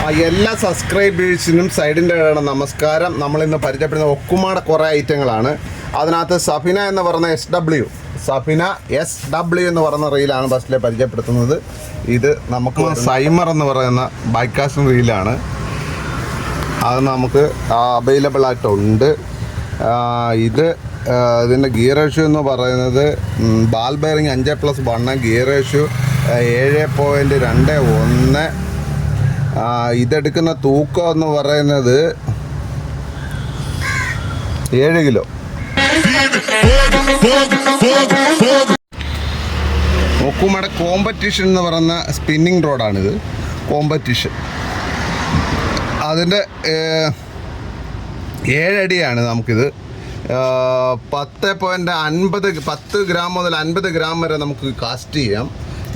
എല്ലാ സബ്സ്ക്രൈബേഴ്സിനും സൈഡിൻ്റെ നമസ്കാരം. നമ്മളിന്ന് പരിചയപ്പെടുന്ന ഒക്കുമാടെ കുറേ ഐറ്റങ്ങളാണ്. അതിനകത്ത് സഫിന എന്ന് പറയുന്ന സഫിന SW എന്ന് പറയുന്ന റീലാണ് ബസ്സിൽ പരിചയപ്പെടുത്തുന്നത്. ഇത് നമുക്ക് സൈമർ എന്ന് പറയുന്ന ബൈക്കാസ്റ്റിംഗ് റീലാണ്. അത് നമുക്ക് അവൈലബിൾ ആയിട്ടുണ്ട്. ഇതിൻ്റെ ഗിയർ റേഷ്യോ എന്ന് പറയുന്നത് ബാൽ ബെയറിംഗ് 5+1, ഗിയർ റേഷ്യോ 7.21. ഇതെടുക്കുന്ന തൂക്കം എന്ന് പറയുന്നത് 7 കിലോ. ഒക്കുമയുടെ കോമ്പറ്റീഷൻ എന്ന് പറയുന്ന സ്പിന്നിങ് റോഡാണിത്. കോമ്പറ്റീഷൻ അതിൻ്റെ 7 അടിയാണ് നമുക്കിത്. 10 ഗ്രാം മുതൽ 50 ഗ്രാം വരെ നമുക്ക് കാസ്റ്റ് ചെയ്യാം.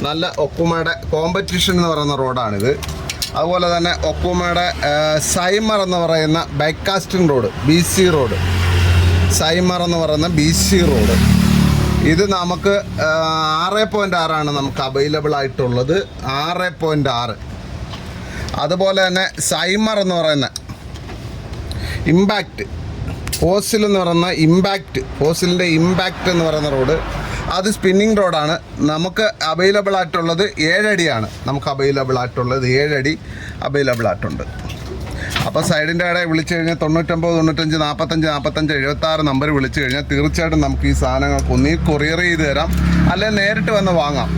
നല്ല ഒക്കുമയുടെ കോമ്പറ്റീഷൻ എന്ന് പറയുന്ന റോഡാണിത്. അതുപോലെ തന്നെ ഒക്കുമയുടെ സൈമർ എന്ന് പറയുന്ന ബൈക്കാസ്റ്റിംഗ് റോഡ്, BC റോഡ്, സൈമർ എന്ന് പറയുന്ന BC റോഡ്. ഇത് നമുക്ക് 6.6 നമുക്ക് അവൈലബിൾ ആയിട്ടുള്ളത്. 6.6. അതുപോലെ തന്നെ സൈമർ എന്ന് പറയുന്ന ഇമ്പാക്റ്റ് ഫോസിൽ എന്ന് പറയുന്ന ഫോസിലിൻ്റെ ഇമ്പാക്റ്റ് എന്ന് പറയുന്ന റോഡ്, അത് സ്പിന്നിങ് റോഡാണ്. നമുക്ക് അവൈലബിൾ ആയിട്ടുള്ളത് 7 അടിയാണ്. നമുക്ക് അവൈലബിൾ ആയിട്ടുള്ളത് 7 അടി അവൈലബിൾ ആയിട്ടുണ്ട്. അപ്പോൾ സൈഡിൻ്റെ ഇടയിൽ വിളിച്ചു കഴിഞ്ഞാൽ 99 95 45 45 76 നമ്പർ വിളിച്ചു കഴിഞ്ഞാൽ തീർച്ചയായിട്ടും നമുക്ക് ഈ സാധനങ്ങൾക്ക് ഒന്നീ കൊറിയർ ചെയ്ത് തരാം, അല്ലെങ്കിൽ നേരിട്ട് വന്ന് വാങ്ങാം.